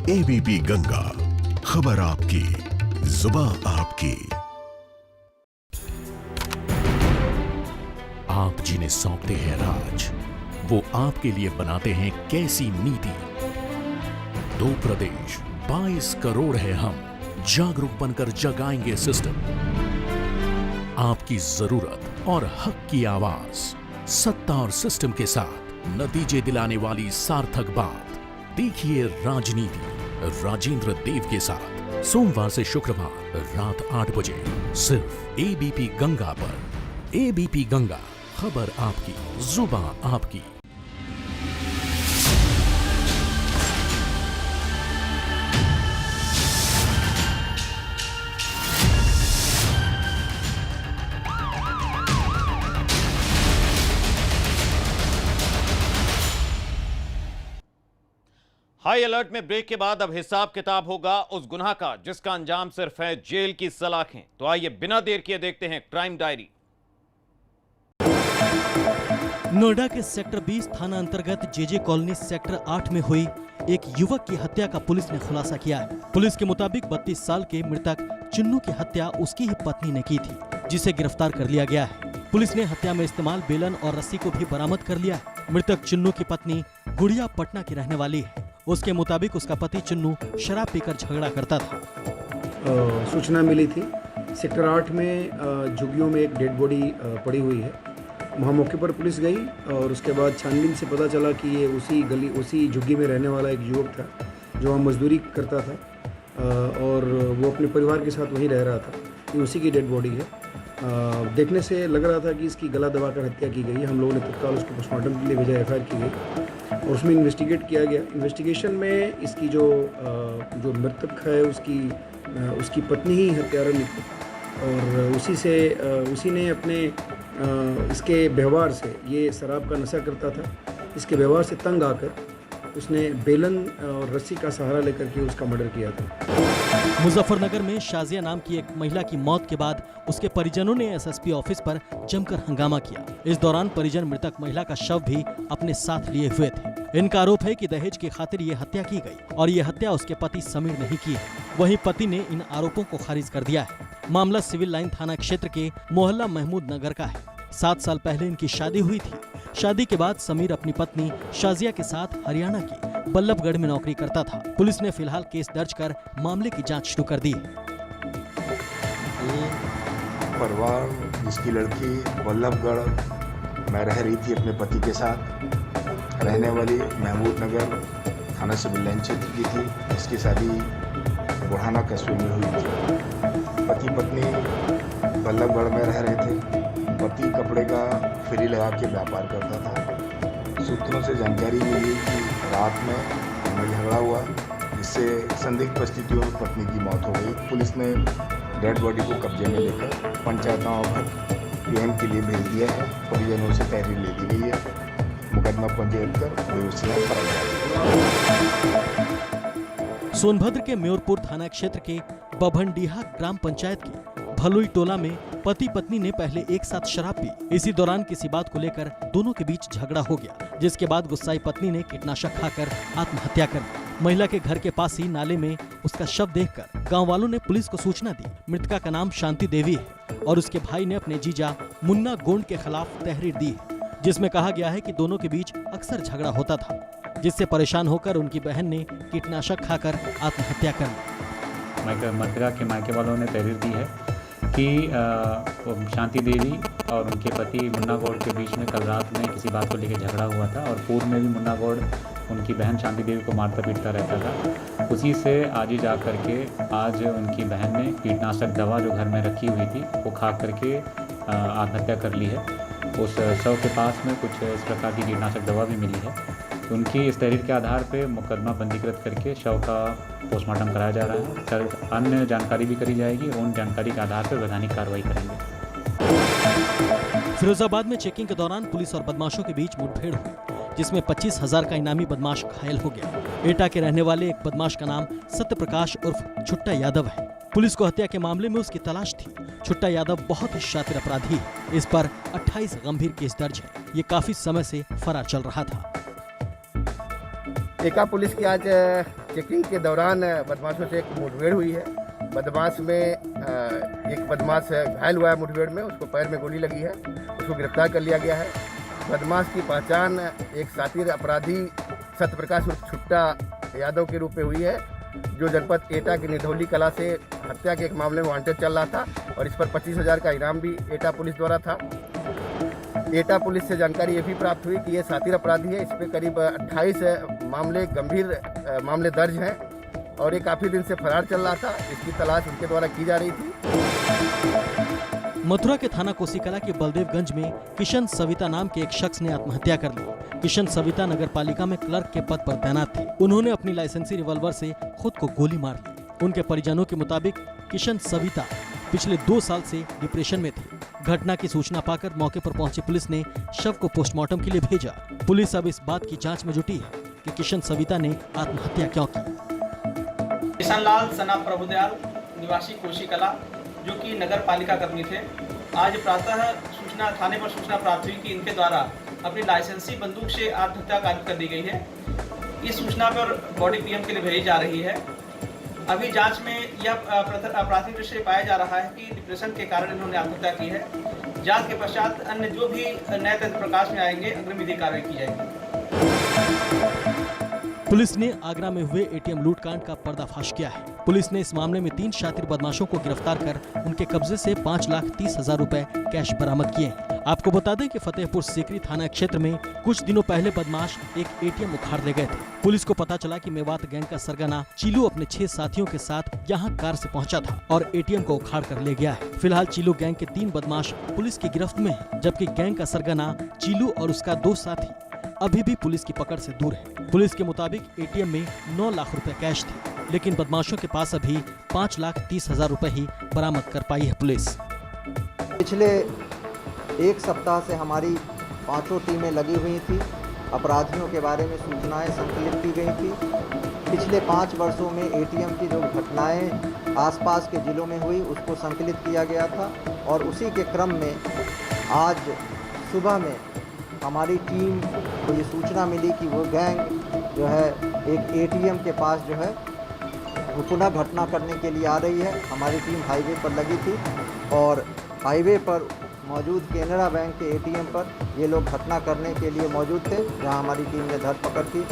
ABP Ganga, खबर आपकी, जुबां आपकी। आप जिन्हें सौंपते हैं राज, वो आपके लिए बनाते हैं कैसी नीति। 2 प्रदेश 22 करोड़ है हम, जागरूक बनकर जगाएंगे सिस्टम। आपकी जरूरत और हक की आवाज, सत्ता और सिस्टम के साथ नतीजे दिलाने वाली सार्थक बात। देखिए राजनीति राजेंद्र देव के साथ सोमवार से शुक्रवार रात 8 बजे सिर्फ एबीपी गंगा पर। एबीपी गंगा, खबर आपकी, जुबां आपकी। हाई अलर्ट में ब्रेक के बाद अब हिसाब किताब होगा उस गुनाह का जिसका अंजाम सिर्फ है जेल की सलाखें। तो आइए बिना देर किए देखते हैं क्राइम डायरी। नोएडा के सेक्टर 20 थाना अंतर्गत जेजे कॉलोनी सेक्टर 8 में हुई एक युवक की हत्या का पुलिस ने खुलासा किया है। पुलिस के मुताबिक 32 साल के मृतक चिन्नू की हत्या उसकी ही पत्नी ने की थी, जिसे गिरफ्तार कर लिया गया है। पुलिस ने हत्या में इस्तेमाल बेलन और रस्सी को भी बरामद कर लिया है। मृतक चिन्नू की पत्नी गुड़िया पटना की रहने वाली है। उसके मुताबिक उसका पति चिन्नू शराब पीकर झगड़ा करता था। सूचना मिली थी सेक्टर 8 में झुग्गियों में एक डेड बॉडी पड़ी हुई है। वहाँ मौके पर पुलिस गई और उसके बाद छानबीन से पता चला कि ये उसी झुग्गी में रहने वाला एक युवक था जो वहाँ मजदूरी करता था और वो अपने परिवार के साथ वहीं रह रहा था। ये उसी की डेड बॉडी है। देखने से लग रहा था कि इसकी गला दबाकर हत्या की गई है। हम लोगों ने तत्काल उसको पोस्टमार्टम के लिए भेजा, एफआईआर की गई और उसमें इन्वेस्टिगेट किया गया। इन्वेस्टिगेशन में इसकी जो मृतक है उसकी पत्नी ही हत्यारा निकली और उसी ने अपने इसके व्यवहार से, ये शराब का नशा करता था, इसके व्यवहार से तंग आकर उसने बेलन और रस्सी का सहारा लेकर के उसका मर्डर किया था। मुजफ्फरनगर में शाजिया नाम की एक महिला की मौत के बाद उसके परिजनों ने एसएसपी ऑफिस पर जमकर हंगामा किया। इस दौरान परिजन मृतक महिला का शव भी अपने साथ लिए हुए थे। इनका आरोप है कि दहेज की खातिर ये हत्या की गई और ये हत्या उसके पति समीर ने ही की है। वहीं पति ने इन आरोपों को खारिज कर दिया है। मामला सिविल लाइन थाना क्षेत्र के मोहल्ला महमूद नगर का है। 7 साल पहले इनकी शादी हुई थी। शादी के बाद समीर अपनी पत्नी शाजिया के साथ हरियाणा के बल्लभगढ़ में नौकरी करता था। पुलिस ने फिलहाल केस दर्ज कर मामले की जांच शुरू कर दी है। परिवार जिसकी लड़की बल्लभगढ़ में रह रही थी अपने पति के साथ, रहने वाली महमूद नगर थाना सिविल लाइन क्षेत्र की थी, इसकी शादी बुढ़ाना कस्बे में हुई थी। पति पत्नी बल्लभगढ़ में रह रहे थे। पति कपड़े का फेरी लगा के व्यापार करता था। सूत्रों से जानकारी मिली कि रात में उनमें झगड़ा हुआ, जिससे संदिग्ध परिस्थितियों में पत्नी की मौत हो गई। पुलिस ने डेड बॉडी को कब्जे में लेकर पंचायतों पर पीएम के लिए भेज दिया है। परिजनों से तहरीर ले दी गई है। मुकदमा पंजीकृत कर व्यवस्था कराई। सोनभद्र के म्योरपुर थाना क्षेत्र के बभनडीहा ग्राम पंचायत के भलुई टोला में पति पत्नी ने पहले एक साथ शराब पी। इसी दौरान किसी बात को लेकर दोनों के बीच झगड़ा हो गया, जिसके बाद गुस्साई पत्नी ने कीटनाशक खाकर आत्महत्या कर ली। महिला के घर के पास ही नाले में उसका शव देखकर गांव वालों ने पुलिस को सूचना दी। मृतका का नाम शांति देवी है और उसके भाई ने अपने जीजा मुन्ना गोंड के खिलाफ तहरीर दी है, जिसमें कहा गया है कि दोनों के बीच अक्सर झगड़ा होता था, जिससे परेशान होकर उनकी बहन ने कीटनाशक खाकर आत्महत्या कर ली। मृतका के मायके वालों ने तहरीर दी है कि शांति देवी और उनके पति मुन्ना गौड़ के बीच में कल रात में किसी बात को लेकर झगड़ा हुआ था और पूर्व में भी मुन्ना गौड़ उनकी बहन शांति देवी को मारता पीटता रहता था। उसी से आज ही जा करके आज उनकी बहन ने कीटनाशक दवा जो घर में रखी हुई थी वो खा करके आत्महत्या कर ली है। उस शव के पास में कुछ इस प्रकार की कीटनाशक दवा भी मिली है। उनकी इस तहरीर के आधार पर मुकदमा पंजीकृत करके शव का पोस्टमार्टम कराया जा रहा है। सर अन्य जानकारी भी करी जाएगी। उन जानकारी के आधार पर वैधानिक कार्रवाई करेंगे। फिरोजाबाद में चेकिंग के दौरान पुलिस और बदमाशों के बीच मुठभेड़ हुई, जिसमें 25,000 का इनामी बदमाश घायल हो गया। एटा के रहने वाले एक बदमाश का नाम सत्यप्रकाश उर्फ छुट्टा यादव है। पुलिस को हत्या के मामले में उसकी तलाश थी। छुट्टा यादव बहुत ही शातिर अपराधी है। इस पर 28 गंभीर केस दर्ज है। ये काफी समय से फरार चल रहा था। एटा पुलिस की आज चेकिंग के दौरान बदमाशों से एक मुठभेड़ हुई है। बदमाश में एक बदमाश घायल हुआ है मुठभेड़ में, उसको पैर में गोली लगी है, उसको गिरफ्तार कर लिया गया है। बदमाश की पहचान एक शातिर अपराधी सत्यप्रकाश उर्फ छुट्टा यादव के रूप में हुई है, जो जनपद एटा की निधौली कला से हत्या के एक मामले में वांटेड चल रहा था और इस पर 25,000 का इनाम भी एटा पुलिस द्वारा था। एटा पुलिस से जानकारी ये भी प्राप्त हुई कि ये शातिर अपराधी है। इस पर करीब 28 मामले गंभीर मामले दर्ज हैं और ये काफ़ी दिन से फरार चल रहा था। इसकी तलाश उनके द्वारा की जा रही थी। मथुरा के थाना कोसीकला के बलदेवगंज में किशन सविता नाम के एक शख्स ने आत्महत्या कर ली। किशन सविता नगर पालिका में क्लर्क के पद पर तैनात थे। उन्होंने अपनी लाइसेंसी रिवॉल्वर से खुद को गोली मार ली। उनके परिजनों के मुताबिक किशन सविता पिछले 2 साल से डिप्रेशन में थे। घटना की सूचना पाकर मौके पर पहुंची पुलिस ने शव को पोस्टमार्टम के लिए भेजा। पुलिस अब इस बात की जांच में जुटी है कि किशन सविता ने आत्महत्या क्यों की। किशन लाल सना प्रभुदयाल निवासी कोसीकला, जो कि नगर पालिका कर्मी थे, आज प्रातः थाने पर सूचना प्राप्त हुई कि इनके द्वारा अपनी लाइसेंसी बंदूक से आत्महत्या कर दी गई है। इस सूचना पर बॉडी पीएम के लिए भेजी जा रही है। अभी जांच में यह प्राथमिक दृष्टि से पाया जा रहा है कि डिप्रेशन के कारण इन्होंने आत्महत्या की है। जांच के पश्चात अन्य जो भी नए तथ्य प्रकाश में आएंगे अग्रिम विधि कार्रवाई की जाएगी। पुलिस ने आगरा में हुए एटीएम लूटकांड का पर्दाफाश किया है। पुलिस ने इस मामले में 3 शातिर बदमाशों को गिरफ्तार कर उनके कब्जे से 5,30,000 रुपए कैश बरामद किए हैं। आपको बता दें कि फतेहपुर सीकरी थाना क्षेत्र में कुछ दिनों पहले बदमाश एक एटीएम उखाड़ ले गए थे। पुलिस को पता चला कि मेवात गैंग का सरगना चीलू अपने 6 साथियों के साथ यहां कार से पहुंचा था और एटीएम को उखाड़ कर ले गया है। फिलहाल चीलू गैंग के 3 बदमाश पुलिस की गिरफ्त में हैं, जबकि गैंग का सरगना चीलू और उसका 2 साथी अभी भी पुलिस की पकड़ से दूर है। पुलिस के मुताबिक एटीएम में 9 लाख रुपए कैश थे, लेकिन बदमाशों के पास अभी 5,30,000 रुपए ही बरामद कर पाई है पुलिस। पिछले 1 सप्ताह से हमारी 5 टीमें लगी हुई थी। अपराधियों के बारे में सूचनाएं संकलित की गई थी। पिछले 5 वर्षों में एटीएम की जो घटनाएं आसपास के ज़िलों में हुई उसको संकलित किया गया था और उसी के क्रम में आज सुबह में हमारी टीम को ये सूचना मिली कि वो गैंग जो है एक एटीएम के पास जो है वो पुनः घटना करने के लिए आ रही है। हमारी टीम हाईवे पर लगी थी और हाईवे पर मौजूद केनरा बैंक के एटीएम पर ये लोग घटना करने के लिए मौजूद थे, जहां हमारी टीम ने धरपकड़ की।